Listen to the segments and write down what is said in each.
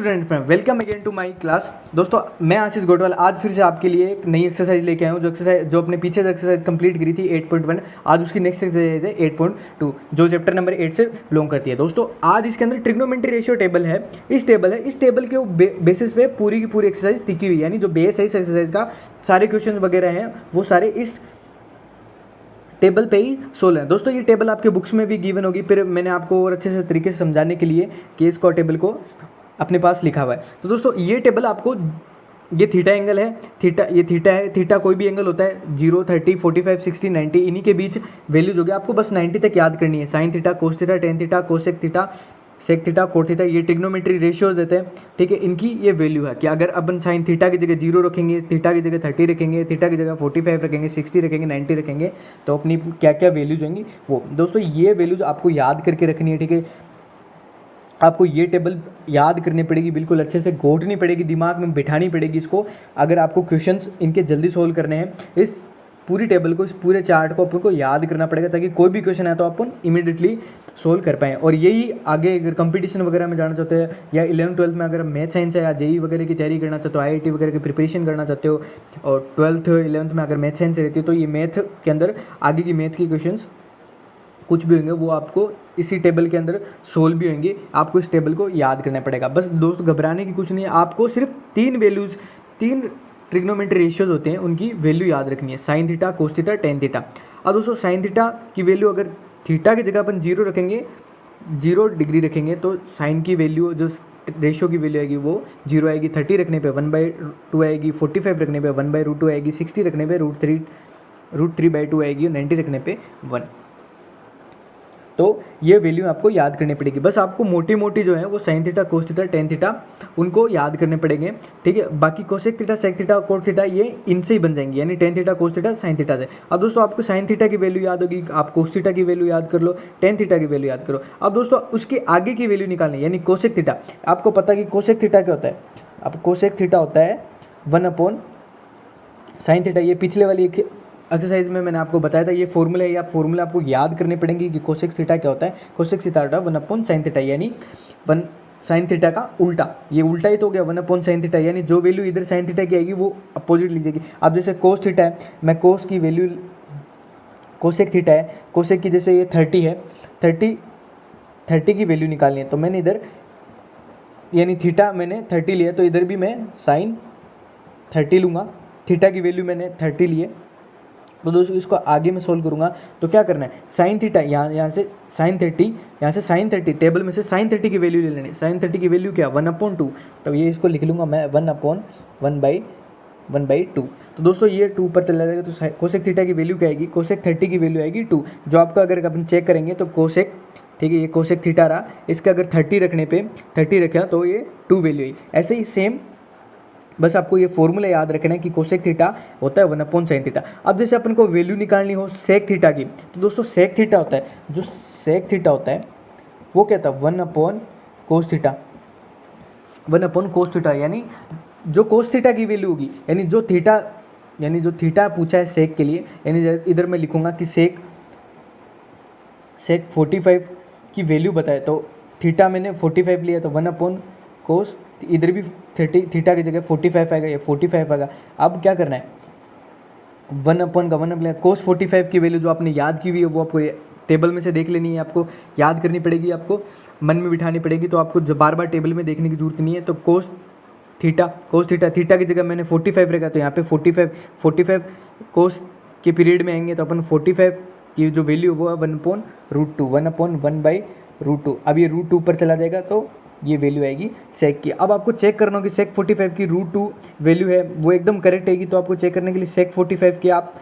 Student friend, welcome again to my class. दोस्तों, मैं आशीष गोटवाल आज फिर से आपके लिए एक नई एक्सरसाइज लेके आया हूँ। जो अपने पीछे एक्सरसाइज कंप्लीट करी थी 8.1, आज उसकी नेक्स्ट एक्सरसाइज है 8.2 जो चैप्टर नंबर 8 से बिलोंग करती है। दोस्तों, आज इसके अंदर ट्रिग्नोमेट्री रेशियो टेबल है। इस टेबल के बेसिस पे पूरी की पूरी एक्सरसाइज टिकी हुई है, यानी जो बेस है इस एक्सरसाइज का, सारे क्वेश्चन वगैरह हैं वो सारे इस टेबल पे ही सोल्व है। दोस्तों, ये टेबल आपके बुक्स में भी गिवन होगी, फिर मैंने आपको और अच्छे से तरीके से समझाने के लिए कि इसको टेबल को अपने पास लिखा हुआ है। तो दोस्तों, ये टेबल आपको, ये थीटा एंगल है, ये थीटा है। थीटा कोई भी एंगल होता है, 0, 30, 45, 60, 90, इन्हीं के बीच वैल्यूज होगी। आपको बस 90 तक याद करनी है। Sine theta, cos theta, tan theta, cosec theta, sec theta, cot theta, ये ट्रिग्नोमेट्री रेशियोज देते हैं। ठीक है, इनकी ये वैल्यू है कि अगर अपन साइन थीटा की जगह 0 रखेंगे, थीटा की जगह 30 रखेंगे, थीटा की जगह 45 रखेंगे, 60 रखेंगे, 90 रखेंगे, तो अपनी क्या क्या वैल्यूज होंगी वो। दोस्तों, ये वैल्यूज आपको याद करके रखनी है। ठीक है, आपको ये टेबल याद करनी पड़ेगी, बिल्कुल अच्छे से घोटनी पड़ेगी, दिमाग में बिठानी पड़ेगी इसको, अगर आपको क्वेश्चंस इनके जल्दी सोल्व करने हैं। इस पूरी टेबल को, इस पूरे चार्ट को अपन को याद करना पड़ेगा, ताकि कोई भी क्वेश्चन है तो अपन इमीडिएटली सोल्व कर पाएँ। और यही आगे अगर कंपटीशन वगैरह में जाना चाहते हैं, या 11th-12th में अगर मैथ साइंस है या जेई वगैरह की तैयारी करना चाहते हो, IIT वगैरह की प्रिपरेशन करना चाहते हो, और 12th-11th में अगर मैथ साइंस रहती है, तो ये मैथ के अंदर आगे की मैथ की क्वेश्चन कुछ भी होंगे वो आपको इसी टेबल के अंदर सोल्व भी होंगे। आपको इस टेबल को याद करना पड़ेगा। बस दोस्त, घबराने की कुछ नहीं है। आपको सिर्फ 3 ट्रिग्नोमेट्री रेशियोज होते हैं, उनकी वैल्यू याद रखनी है। Sine theta, cos theta, tan theta. अब दोस्तों, साइन थीटा की वैल्यू, अगर थीटा की जगह अपन 0 रखेंगे, 0 डिग्री रखेंगे, तो साइन की वैल्यू, जो रेशियो की वैल्यू आएगी वो 0 आएगी। 30 रखने पे 1/2 आएगी, 45 रखने पे 1/√2 आएगी, 60 रखने पे √3/2 आएगी, 90 रखने पे 1। तो ये वैल्यू आपको याद करनी पड़ेगी। बस आपको मोटी मोटी जो है वो sine theta, cos theta, tan theta, उनको याद करने पड़ेंगे। ठीक है, बाकी cosec theta, sec theta, cot theta, ये इनसे ही बन जाएंगे, यानी tan theta, cos theta, sine theta से। अब दोस्तों, आपको साइन थीटा की वैल्यू याद होगी, आप कोस थीटा की वैल्यू याद कर लो, टेन थीटा की वैल्यू याद करो। अब दोस्तों, उसके आगे की वैल्यू निकालनी, यानी कोसेक थीटा। आपको पता है कि कोसेक थीटा क्या होता है। अब कोसेक थीटा होता है 1/sin थीटा। ये पिछले वाली एक्सरसाइज में मैंने आपको बताया था, ये फॉर्मूला है। ये फॉर्मूला आपको याद करने पड़ेंगे कि कोसेक थीटा क्या होता है। कोसेक थीटा होता है 1/sin थीटा, यानी 1 sin थीटा का उल्टा। ये उल्टा ही तो हो गया 1/sin थीटा, यानी जो वैल्यू इधर sin थीटा की आएगी वो अपोजिट लीजिएगी। अब जैसे कोस थीटा है, मैं कोस की वैल्यू, कोसेक थीटा है, कोसेक की जैसे ये 30 है, 30 की वैल्यू निकालनी है, तो मैंने इधर, यानी थीटा मैंने 30 लिया, तो इधर भी मैं sin 30 लूँगा। थीटा की वैल्यू मैंने 30 लिए, तो दोस्तों इसको आगे मैं सोल्व करूंगा। तो क्या करना है, साइन थीटा, यहाँ से साइन 30, यहाँ से साइन 30, टेबल में से साइन 30 की वैल्यू ले लेनी। साइन 30 की वैल्यू क्या, 1/2। तो ये इसको लिख लूँगा मैं 1/1/2। तो दोस्तों, ये 2 पर चला जाएगा, तो कोसेक थीटा की वैल्यू क्या आएगी, कोसेक 30 की वैल्यू आएगी 2। जो आपका अगर अपन चेक करेंगे तो कोसेक, ठीक है, ये कोसेक थीटा रहा, इसका अगर 30 रखने पे 30 रखा तो ये 2 वैल्यू आई। ऐसे ही सेम, बस आपको ये फॉर्मूला याद रखना है कि कोसेक थीटा होता है 1/sin थीटा। अब जैसे अपन को वैल्यू निकालनी हो सेक थीटा की, तो दोस्तों सेक थीटा होता है, जो सेक थीटा होता है वो क्या था, 1/cos थीटा, 1/cos थीटा, यानी जो कोस थीटा की वैल्यू होगी, यानी जो थीटा पूछा है सेक के लिए, यानी इधर मैं लिखूंगा कि सेक 45 की वैल्यू बताए, तो थीटा मैंने 45 लिया, तो 1/cos, इधर भी 30, थीटा की जगह 45 आएगा, ये 45 आएगा। अब क्या करना है, 1/1 कोस 45 की वैल्यू जो आपने याद की हुई है वो आपको टेबल में से देख लेनी है, आपको याद करनी पड़ेगी, आपको मन में बिठानी पड़ेगी। तो आपको बार बार टेबल में देखने की जरूरत नहीं है। तो कोस थीटा थीटा की जगह मैंने 45 रखा, तो यहाँ पे 45 कोस के पीरियड में आएंगे, तो अपन 45 की जो वैल्यू वो है 1/√2, 1/1/√2। अब ये √2 पर चला जाएगा, तो ये वैल्यू आएगी सेक की। अब आपको चेक करना हो कि सेक 45 की √2 वैल्यू है वो एकदम करेक्ट आएगी। तो आपको चेक करने के लिए सेक 45 की आप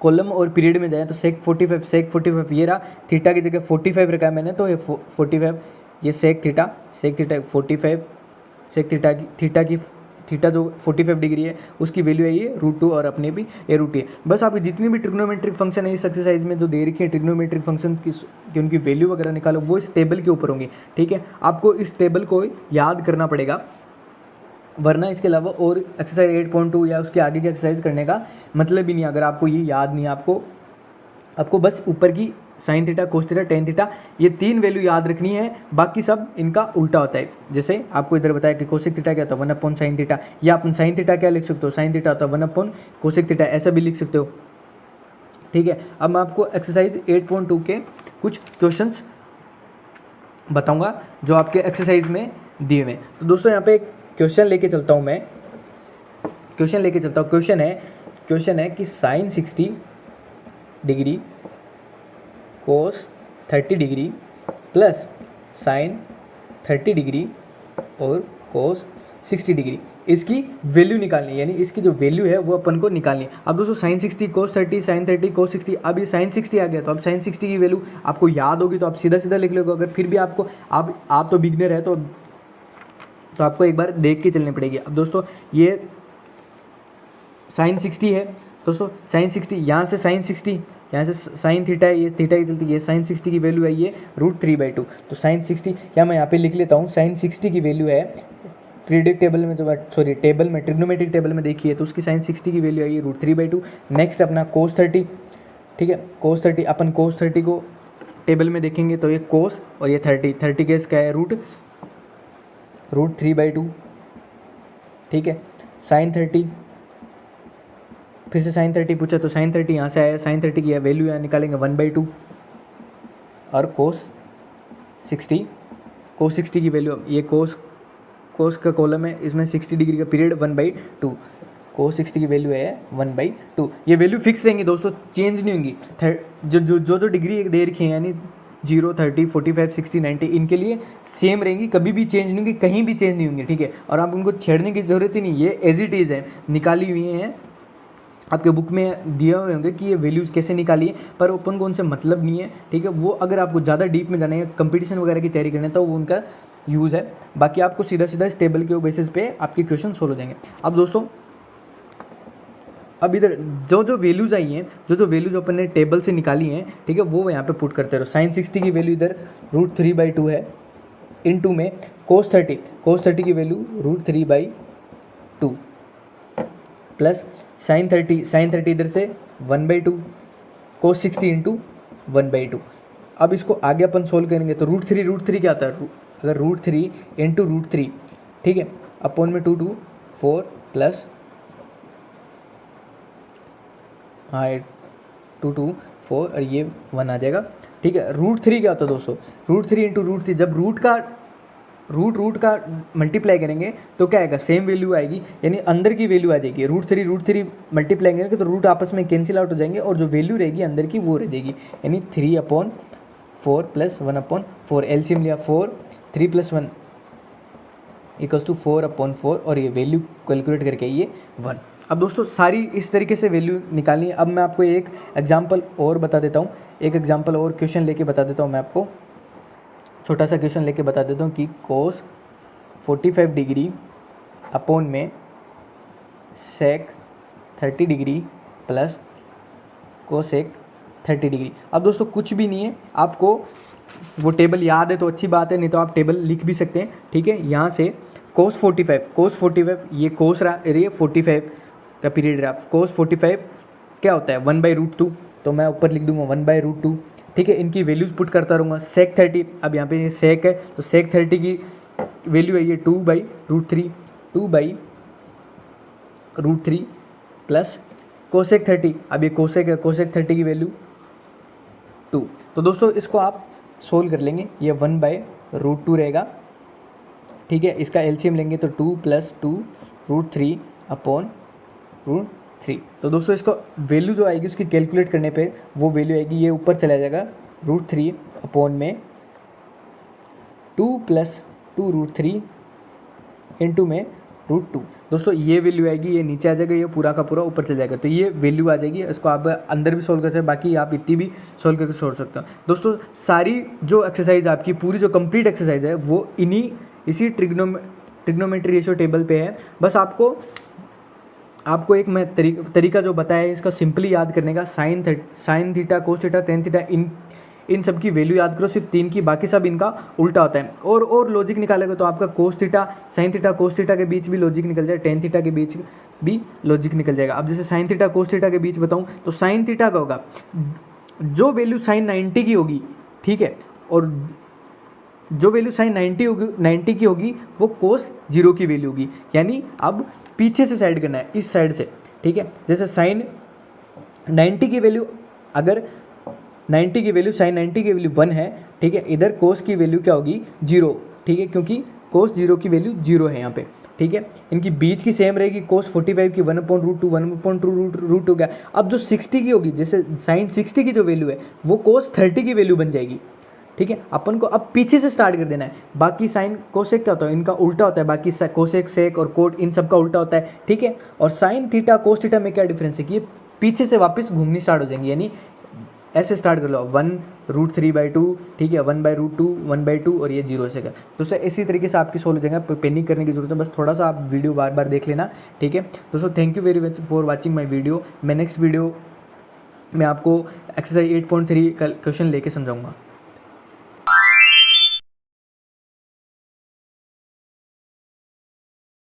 कॉलम और पीरियड में जाएं, तो सेक 45 ये रहा, थीटा की जगह 45 रखा है मैंने, तो ये 45, ये सेक थीटा 45, सेक थीटा जो 45 डिग्री है उसकी वैल्यू है ये √2, और अपने भी ये √2 है। बस आपकी जितनी भी ट्रिग्नोमेट्रिक फंक्शन है इस एक्सरसाइज में जो दे रखी है, ट्रिग्नोमेट्रिक फंक्शन की उनकी वैल्यू वगैरह निकालो, वो इस टेबल के ऊपर होंगी। ठीक है, आपको इस टेबल को याद करना पड़ेगा, वरना इसके अलावा और एक्सरसाइज 8.2 या उसके आगे की एक्सरसाइज करने का मतलब ही नहीं, अगर आपको ये याद नहीं है। आपको बस ऊपर की sign theta, cos theta, tan theta, ये 3 वैल्यू याद रखनी है, बाकी सब इनका उल्टा होता है। जैसे आपको इधर बताया कि कोसेक थीटा क्या होता है 1 साइन थीटा, या अपन साइन थीटा क्या लिख सकते हो, साइन थीटा होता है 1 कोसेक थीटा, ऐसा भी लिख सकते हो। ठीक है, अब मैं आपको एक्सरसाइज 8.2 के कुछ क्वेश्चंस बताऊंगा जो आपके एक्सरसाइज में दिए हुए हैं। तो दोस्तों यहाँ पे एक क्वेश्चन लेके चलता हूँ मैं, क्वेश्चन है कि sine 60 degree cos 30 degree plus sine 30 degree और कोस 60 डिग्री, इसकी वैल्यू निकालनी है, यानी इसकी जो वैल्यू है वो अपन को निकालनी है। अब दोस्तों साइन 60 कोस 30, साइन 30 कोस 60, अब ये साइन 60 आ गया, तो अब साइन 60 की वैल्यू आपको याद होगी तो आप सीधा सीधा लिख लोगे। अगर फिर भी आपको आप तो बिगनर है तो आपको एक बार देख के चलनी पड़ेगी। अब दोस्तों ये साइन 60 है, दोस्तों साइन 60, यहाँ से साइन 60, यहाँ से साइन थीटा है, ये थीटा की चलती है, साइन 60 की वैल्यू है ये √3/2। तो साइन 60 या मैं यहाँ पे लिख लेता हूँ, साइन 60 की वैल्यू है टेबल में ट्रिग्नोमेट्रिक टेबल में देखिए तो उसकी साइन 60 की वैल्यू आई है √3/2। नेक्स्ट अपना कोस 30, ठीक है, कोस 30, अपन कोस 30 को टेबल में देखेंगे तो ये कोस और ये 30 केस क्या है √3/2। ठीक है, साइन 30, फिर से साइन 30 पूछा तो साइन 30 यहाँ से आया, साइन 30 की वैल्यू यहाँ निकालेंगे 1/2, और कोस 60 की वैल्यू, ये कोस का कॉलम है, इसमें 60 डिग्री का पीरियड 1/2, कोस 60 की वैल्यू है 1/2। ये वैल्यू फिक्स रहेंगी दोस्तों, चेंज नहीं होंगी। जो डिग्री दे रखी है यानी 0, 30, 45, 60, 90 इनके लिए सेम रहेंगी, कभी भी चेंज नहीं होंगी, कहीं भी चेंज नहीं होंगी। ठीक है, और आप उनको छेड़ने की ज़रूरत ही नहीं, ये एज इट इज़ है, निकाली हुई हैं, आपके बुक में दिए हुए होंगे कि ये वैल्यूज़ कैसे निकाली है, पर ओपन को उनसे मतलब नहीं है। ठीक है, वो अगर आपको ज़्यादा डीप में जाना है, कंपटीशन वगैरह की तैयारी करना है, तो वो उनका यूज़ है। बाकी आपको सीधा इस टेबल के बेसिस पे आपके क्वेश्चन सोल्व हो जाएंगे। अब दोस्तों अब इधर जो वैल्यूज़ आई हैं, जो वैल्यूज़ अपन ने टेबल से निकाली हैं, ठीक है, वो यहाँ पे पुट करते रहो। साइन 60 की वैल्यू इधर √3/2 है, इनटू में कोस 30 की वैल्यू √3/2 प्लस साइन 30 इधर से 1/2, कोस 60 इंटू 1/2। अब इसको आगे अपन सोल्व करेंगे तो √3 क्या आता है, अगर √3 इंटू √3, ठीक है, अपॉन में 2 2 4 प्लस 2 2 4 और ये 1 आ जाएगा। ठीक है, √3 क्या होता है दोस्तों, √3 इंटू √3, जब रूट का मल्टीप्लाई करेंगे तो क्या आएगा, सेम वैल्यू आएगी, यानी अंदर की वैल्यू आ जाएगी। √3 मल्टीप्लाई करेंगे तो रूट आपस में कैंसिल आउट हो जाएंगे और जो वैल्यू रहेगी अंदर की वो रह जाएगी, यानी 3/4 प्लस 1/4। एलसीएम लिया 4, 3 + 1 = 4/4 और ये वैल्यू कैलकुलेट करके ये 1। अब दोस्तों सारी इस तरीके से वैल्यू निकालनी है। अब मैं आपको एक एग्जांपल और बता देता हूँ, एक एग्जांपल और क्वेश्चन लेके बता देता हूँ, मैं आपको छोटा सा क्वेश्चन लेके बता देता हूँ कि कोस 45 डिग्री अपॉन में सेक 30 डिग्री प्लस कोसेक 30 डिग्री। अब दोस्तों कुछ भी नहीं है, आपको वो टेबल याद है तो अच्छी बात है, नहीं तो आप टेबल लिख भी सकते हैं। ठीक है, यहाँ से कोस 45 ये कोस रहा, ये 45 का पीरियड रहा। कोस 45 क्या होता है 1/√2, तो मैं ऊपर लिख दूंगा 1/√2। ठीक है, इनकी वैल्यूज़ पुट करता रहूँगा। सेक 30, अब यहाँ पे ये सेक है तो सेक 30 की वैल्यू है ये 2/√3 प्लस कोसेक 30, अब ये कोसेक है, कोसेक 30 की वैल्यू 2। तो दोस्तों इसको आप सोल्व कर लेंगे, ये 1/√2 रहेगा। ठीक है, इसका एलसीएम लेंगे तो 2 + 2 √3/√3। तो दोस्तों इसको वैल्यू जो आएगी उसकी कैलकुलेट करने पे वो वैल्यू आएगी, ये ऊपर चला जाएगा √3/में 2 + 2 √3 इंटू में √2। दोस्तों ये वैल्यू आएगी, ये नीचे आ जाएगा, ये पूरा का पूरा ऊपर चल जाएगा, तो ये वैल्यू आ जाएगी। इसको आप अंदर भी सोल्व कर सकते हैं, बाकी आप इतनी भी सोल्व करके छोड़ सकते हो। दोस्तों सारी जो एक्सरसाइज आपकी पूरी जो कंप्लीट एक्सरसाइज है वो इसी ट्रिग्नोमेट्री रेशियो टेबल पे है। बस आपको एक मैं तरीका जो बताया है इसका सिंपली याद करने का, sine theta, cos theta, tan theta, इन सब की वैल्यू याद करो, सिर्फ 3 की, बाकी सब इनका उल्टा होता है। और लॉजिक निकालेगा तो आपका कोस theta, sine theta, cos theta के बीच भी लॉजिक निकल जाएगा, टेन थीटा के बीच भी लॉजिक निकल जाएगा। अब जैसे साइन थीटा कोस थीटा के बीच बताऊँ तो साइन थीटा का होगा जो वैल्यू साइन 90 की होगी, ठीक है, और जो वैल्यू साइन 90 की होगी वो कोस 0 की वैल्यू होगी। यानी अब पीछे से साइड करना है, इस साइड से, ठीक है। जैसे साइन 90 की वैल्यू, अगर 90 की वैल्यू साइन 90 की वैल्यू 1 है, ठीक है, इधर कोस की वैल्यू क्या होगी 0, ठीक है, क्योंकि कोस 0 की वैल्यू 0 है यहाँ पे, ठीक है। इनकी बीच की सेम रहेगी, कोस 45 की 1/√2 1/√2 हो गया। अब जो 60 की होगी, जैसे साइन 60 की जो वैल्यू है वो कोस 30 की वैल्यू बन जाएगी, ठीक है। अपन को अब पीछे से स्टार्ट कर देना है। बाकी साइन कोसेक क्या होता है, इनका उल्टा होता है, बाकी कोसेक सेक और कोट इन सब का उल्टा होता है, ठीक है। और साइन थीटा कोस थीटा में क्या डिफरेंस है कि ये पीछे से वापस घूमनी स्टार्ट हो जाएंगी, यानी ऐसे स्टार्ट कर लो 1√3/2, ठीक है, 1/√2 1/2 और ये 0 से का। दोस्तों इसी तरीके से आपकी सोल्व हो जाएगा, पेनिक करने की जरूरत है, बस थोड़ा सा आप वीडियो बार बार देख लेना, ठीक है। दोस्तों thank you very much for watching my video. मैं नेक्स्ट वीडियो में आपको एक्सरसाइज 8.3 का क्वेश्चन लेके समझाऊंगा।